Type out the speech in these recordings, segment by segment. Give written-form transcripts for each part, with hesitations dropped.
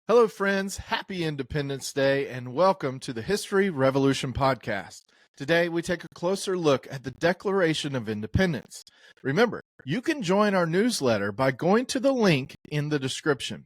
Hello, friends. Happy Independence Day and welcome to the History Revolution podcast. Today, we take a closer look at the Declaration of Independence. Remember, you can join our newsletter by going to the link in the description.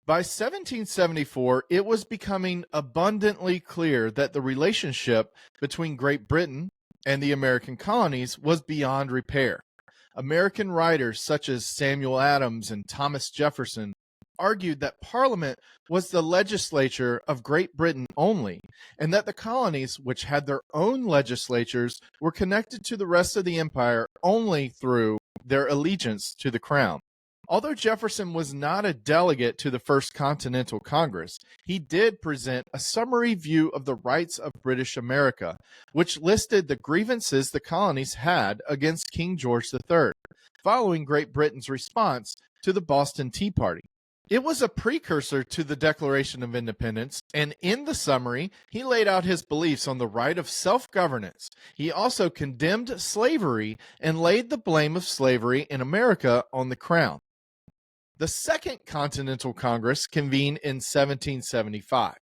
By 1774, it was becoming abundantly clear that the relationship between Great Britain and the American colonies was beyond repair. American writers such as Samuel Adams and Thomas Jefferson argued that Parliament was the legislature of Great Britain only, and that the colonies, which had their own legislatures, were connected to the rest of the empire only through their allegiance to the crown. Although Jefferson was not a delegate to the First Continental Congress, he did present a summary view of the rights of British America, which listed the grievances the colonies had against King George III, following Great Britain's response to the Boston Tea Party. It was a precursor to the Declaration of Independence, and in the summary, he laid out his beliefs on the right of self-governance. He also condemned slavery and laid the blame of slavery in America on the Crown. The Second Continental Congress convened in 1775.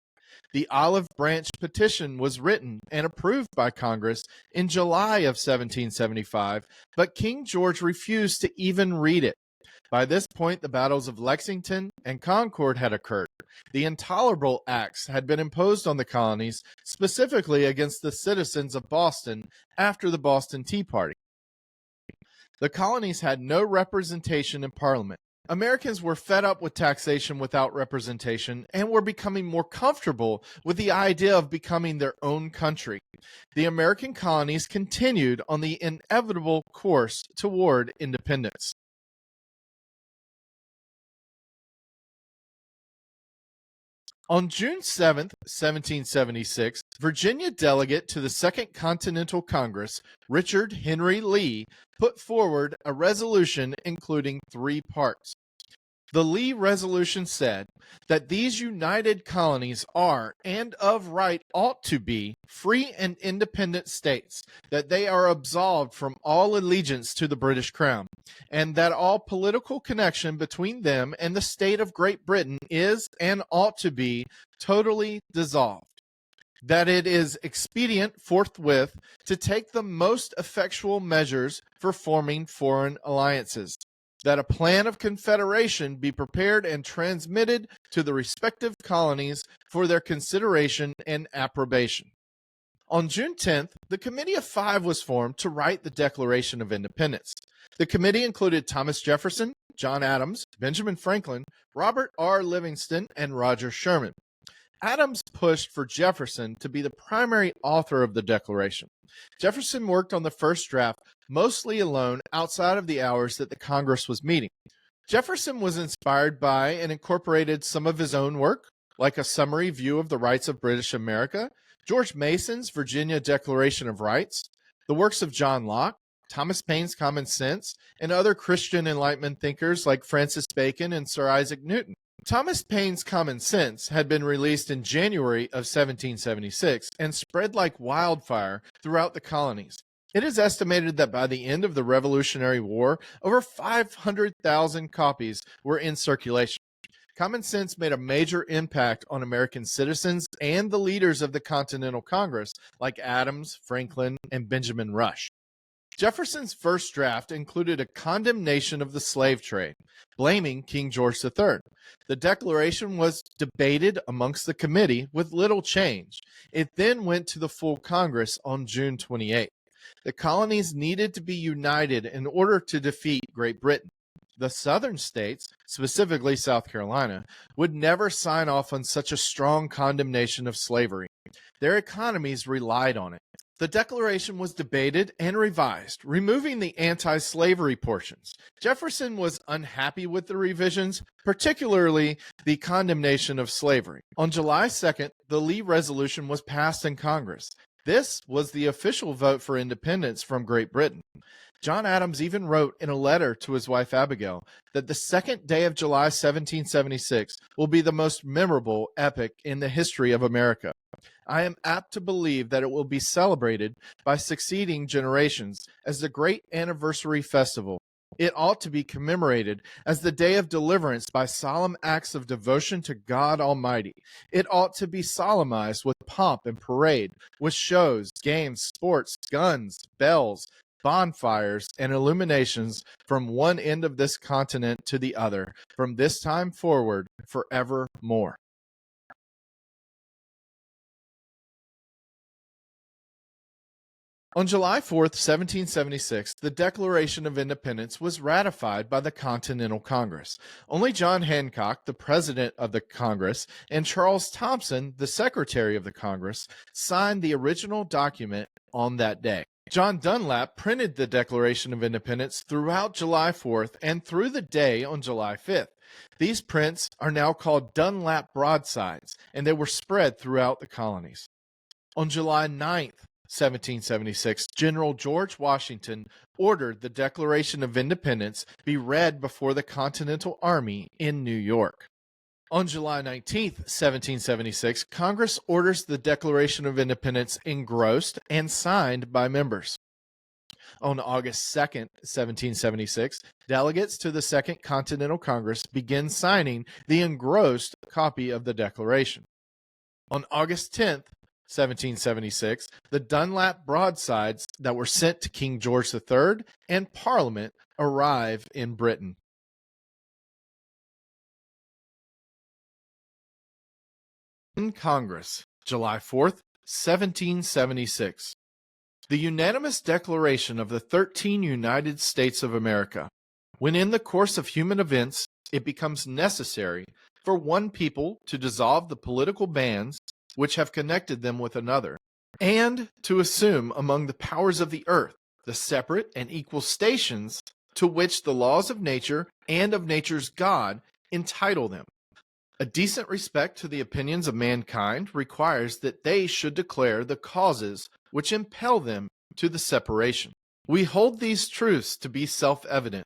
The Olive Branch Petition was written and approved by Congress in July of 1775, but King George refused to even read it. By this point, the battles of Lexington and Concord had occurred. The Intolerable Acts had been imposed on the colonies, specifically against the citizens of Boston after the Boston Tea Party. The colonies had no representation in Parliament. Americans were fed up with taxation without representation and were becoming more comfortable with the idea of becoming their own country. The American colonies continued on the inevitable course toward independence. On June 7, 1776, Virginia delegate to the Second Continental Congress, Richard Henry Lee, put forward a resolution including 3 parts. The Lee resolution said that these united colonies are, and of right ought to be, free and independent states, that they are absolved from all allegiance to the British Crown, and that all political connection between them and the state of Great Britain is, and ought to be, totally dissolved. That it is expedient forthwith to take the most effectual measures for forming foreign alliances, that a plan of confederation be prepared and transmitted to the respective colonies for their consideration and approbation. On June 10th, the Committee of Five was formed to write the Declaration of Independence. The committee included Thomas Jefferson, John Adams, Benjamin Franklin, Robert R. Livingston, and Roger Sherman. Adams pushed for Jefferson to be the primary author of the Declaration. Jefferson worked on the first draft mostly alone outside of the hours that the Congress was meeting. Jefferson was inspired by and incorporated some of his own work, like a summary view of the rights of British America, George Mason's Virginia Declaration of Rights, the works of John Locke, Thomas Paine's Common Sense, and other Christian Enlightenment thinkers like Francis Bacon and Sir Isaac Newton. Thomas Paine's Common Sense had been released in January of 1776 and spread like wildfire throughout the colonies. It is estimated that by the end of the Revolutionary War, over 500,000 copies were in circulation. Common Sense made a major impact on American citizens and the leaders of the Continental Congress like Adams, Franklin, and Benjamin Rush. Jefferson's first draft included a condemnation of the slave trade, blaming King George III. The Declaration was debated amongst the committee with little change. It then went to the full Congress on June 28. The colonies needed to be united in order to defeat Great Britain. The southern states, specifically South Carolina, would never sign off on such a strong condemnation of slavery. Their economies relied on it. The Declaration was debated and revised, removing the anti-slavery portions. Jefferson was unhappy with the revisions, particularly the condemnation of slavery. On July 2nd, the Lee Resolution was passed in Congress. This was the official vote for independence from Great Britain. John Adams even wrote in a letter to his wife Abigail that the second day of July 1776 will be the most memorable epoch in the history of America. I am apt to believe that it will be celebrated by succeeding generations as the great anniversary festival It ought to be commemorated as the day of deliverance by solemn acts of devotion to God Almighty. It ought to be solemnized with pomp and parade, with shows, games, sports, guns, bells, bonfires, and illuminations from one end of this continent to the other, from this time forward, forevermore. On July 4th, 1776, the Declaration of Independence was ratified by the Continental Congress. Only John Hancock, the president of the Congress, and Charles Thomson, the secretary of the Congress, signed the original document on that day. John Dunlap printed the Declaration of Independence throughout July 4th and through the day on July 5th. These prints are now called Dunlap broadsides, and they were spread throughout the colonies. On July 9th, 1776, General George Washington ordered the Declaration of Independence be read before the Continental Army in New York. On July 19, 1776, Congress orders the Declaration of Independence engrossed and signed by members. On August 2, 1776, delegates to the Second Continental Congress begin signing the engrossed copy of the Declaration. On August 10, 1776, the Dunlap broadsides that were sent to King George III and Parliament arrive in Britain. In Congress, July 4th, 1776. The unanimous declaration of the 13 United States of America. When in the course of human events it becomes necessary for one people to dissolve the political bands which have connected them with another, and to assume among the powers of the earth the separate and equal stations to which the laws of nature and of nature's God entitle them. A decent respect to the opinions of mankind requires that they should declare the causes which impel them to the separation. We hold these truths to be self-evident,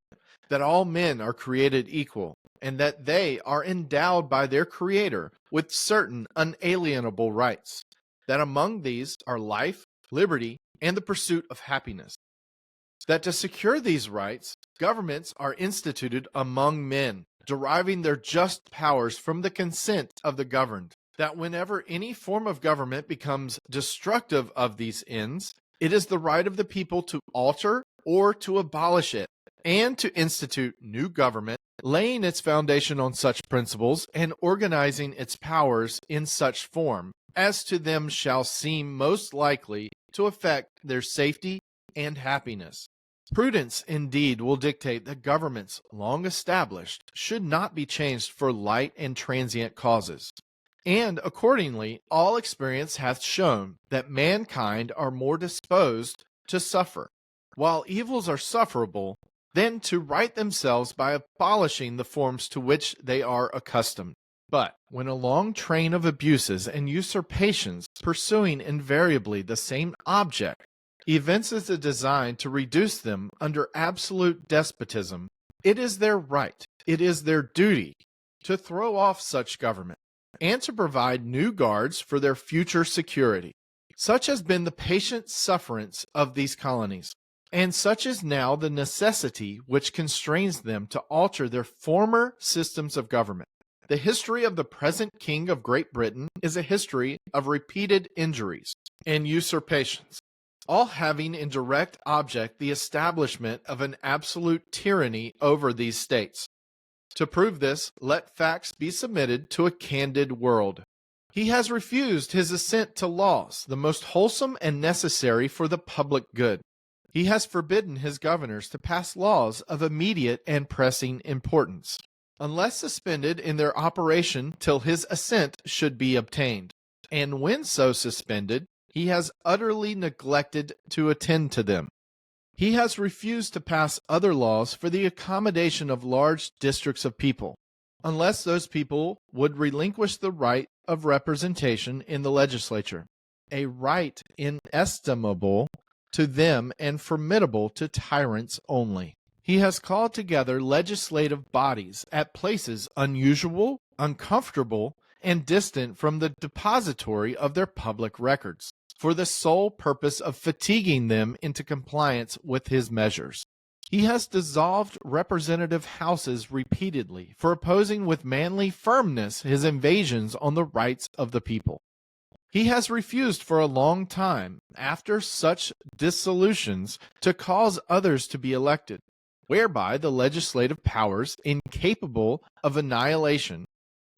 that all men are created equal, and that they are endowed by their Creator with certain unalienable rights, that among these are life, liberty, and the pursuit of happiness. That to secure these rights, governments are instituted among men, deriving their just powers from the consent of the governed. That whenever any form of government becomes destructive of these ends, it is the right of the people to alter or to abolish it, and to institute new government, laying its foundation on such principles and organizing its powers in such form as to them shall seem most likely to affect their safety and happiness. Prudence indeed will dictate that governments long established should not be changed for light and transient causes. And accordingly, all experience hath shown that mankind are more disposed to suffer, while evils are sufferable, than to right themselves by abolishing the forms to which they are accustomed. But when a long train of abuses and usurpations, pursuing invariably the same object, evinces a design to reduce them under absolute despotism, it is their right, it is their duty, to throw off such government, and to provide new guards for their future security. Such has been the patient sufferance of these colonies, and such is now the necessity which constrains them to alter their former systems of government. The history of the present King of Great Britain is a history of repeated injuries and usurpations, all having in direct object the establishment of an absolute tyranny over these states. To prove this, let facts be submitted to a candid world. He has refused his assent to laws, the most wholesome and necessary for the public good. He has forbidden his governors to pass laws of immediate and pressing importance, unless suspended in their operation till his assent should be obtained. And when so suspended, he has utterly neglected to attend to them. He has refused to pass other laws for the accommodation of large districts of people, unless those people would relinquish the right of representation in the legislature, a right inestimable to them and formidable to tyrants only. He has called together legislative bodies at places unusual, uncomfortable, and distant from the depository of their public records, for the sole purpose of fatiguing them into compliance with his measures. He has dissolved representative houses repeatedly for opposing with manly firmness his invasions on the rights of the people. He has refused for a long time, after such dissolutions, to cause others to be elected, whereby the legislative powers, incapable of annihilation,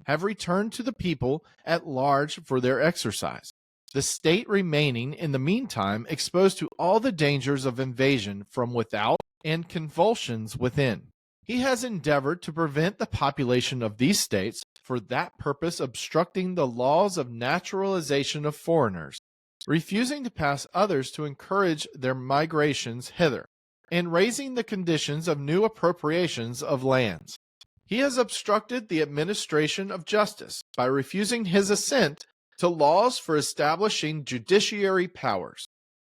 have returned to the people at large for their exercise, the state remaining in the meantime exposed to all the dangers of invasion from without and convulsions within. He has endeavored to prevent the population of these states, for that purpose obstructing the laws of naturalization of foreigners, refusing to pass others to encourage their migrations hither, and raising the conditions of new appropriations of lands. He has obstructed the administration of justice by refusing his assent to laws for establishing judiciary powers.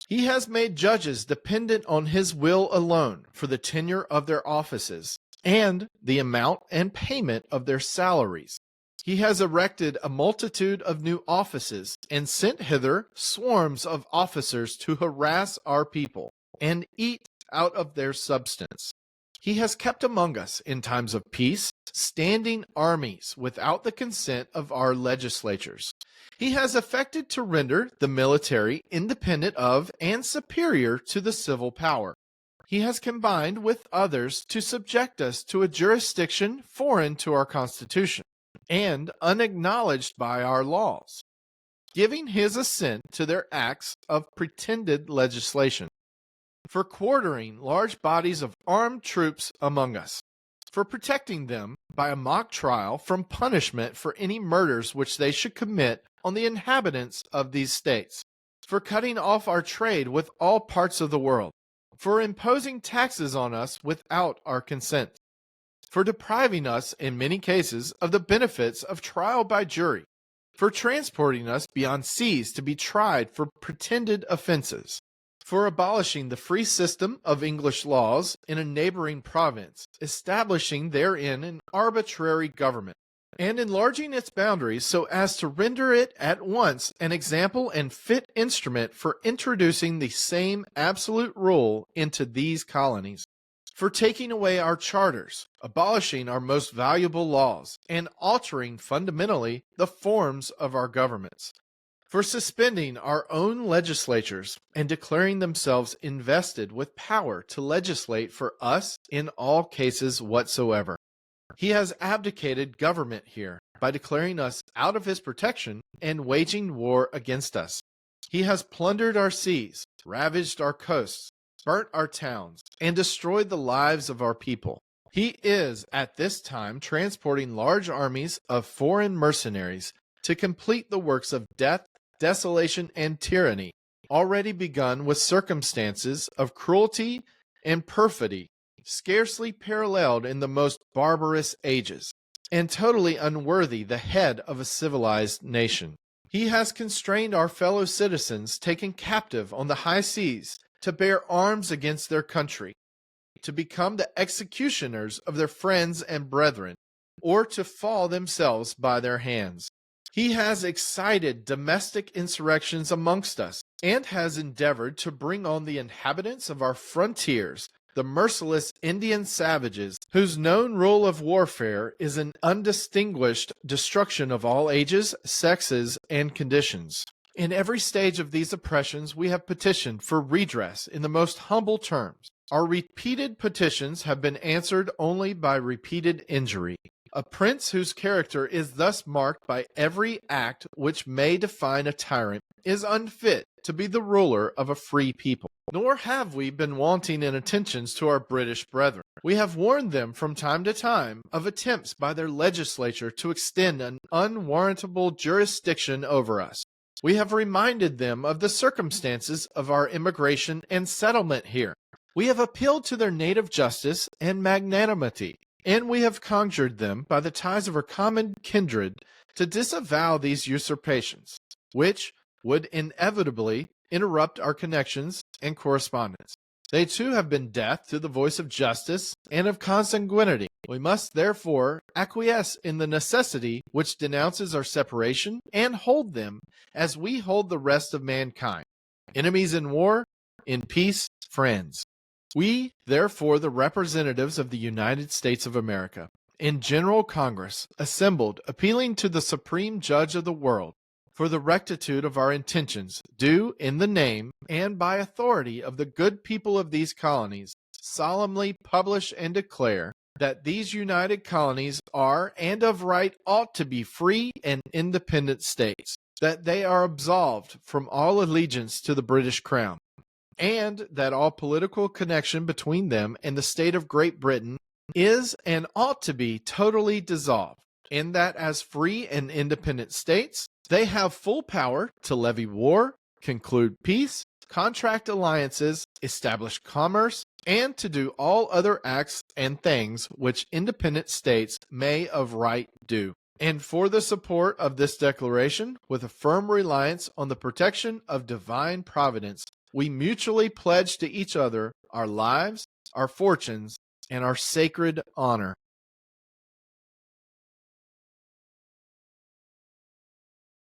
He has made judges dependent on his will alone for the tenure of their offices and the amount and payment of their salaries. He has erected a multitude of new offices and sent hither swarms of officers to harass our people and eat out of their substance. He has kept among us in times of peace standing armies without the consent of our legislatures. He has affected to render the military independent of and superior to the civil power. He has combined with others to subject us to a jurisdiction foreign to our Constitution and unacknowledged by our laws, giving his assent to their acts of pretended legislation, for quartering large bodies of armed troops among us, for protecting them by a mock trial from punishment for any murders which they should commit on the inhabitants of these states, for cutting off our trade with all parts of the world, for imposing taxes on us without our consent, for depriving us in many cases of the benefits of trial by jury, for transporting us beyond seas to be tried for pretended offenses, for abolishing the free system of English laws in a neighboring province, establishing therein an arbitrary government, and enlarging its boundaries so as to render it at once an example and fit instrument for introducing the same absolute rule into these colonies, for taking away our charters, abolishing our most valuable laws, and altering fundamentally the forms of our governments, for suspending our own legislatures and declaring themselves invested with power to legislate for us in all cases whatsoever. He has abdicated government here by declaring us out of his protection and waging war against us. He has plundered our seas, ravaged our coasts, burnt our towns, and destroyed the lives of our people. He is at this time transporting large armies of foreign mercenaries to complete the works of death, desolation, and tyranny, already begun with circumstances of cruelty and perfidy scarcely paralleled in the most barbarous ages, and totally unworthy the head of a civilized nation. He has constrained our fellow citizens taken captive on the high seas to bear arms against their country, to become the executioners of their friends and brethren, or to fall themselves by their hands. He has excited domestic insurrections amongst us, and has endeavored to bring on the inhabitants of our frontiers the merciless Indian savages, whose known rule of warfare is an undistinguished destruction of all ages, sexes, and conditions. In every stage of these oppressions we have petitioned for redress in the most humble terms. Our repeated petitions have been answered only by repeated injury. A prince whose character is thus marked by every act which may define a tyrant is unfit to be the ruler of a free people. Nor have we been wanting in attentions to our British brethren. We have warned them from time to time of attempts by their legislature to extend an unwarrantable jurisdiction over us. We have reminded them of the circumstances of our immigration and settlement here. We have appealed to their native justice and magnanimity, and we have conjured them by the ties of our common kindred to disavow these usurpations, which would inevitably interrupt our connections and correspondence. They too have been deaf to the voice of justice and of consanguinity. We must therefore acquiesce in the necessity which denounces our separation and hold them as we hold the rest of mankind, enemies in war, in peace, friends. We, therefore, the representatives of the United States of America, in General Congress, assembled, appealing to the Supreme Judge of the world for the rectitude of our intentions, do, in the name and by authority of the good people of these colonies, solemnly publish and declare that these united colonies are and of right ought to be free and independent states, that they are absolved from all allegiance to the British Crown, and that all political connection between them and the state of Great Britain is and ought to be totally dissolved, and that as free and independent states, they have full power to levy war, conclude peace, contract alliances, establish commerce, and to do all other acts and things which independent states may of right do. And for the support of this declaration, with a firm reliance on the protection of divine providence, we mutually pledge to each other our lives, our fortunes, and our sacred honor.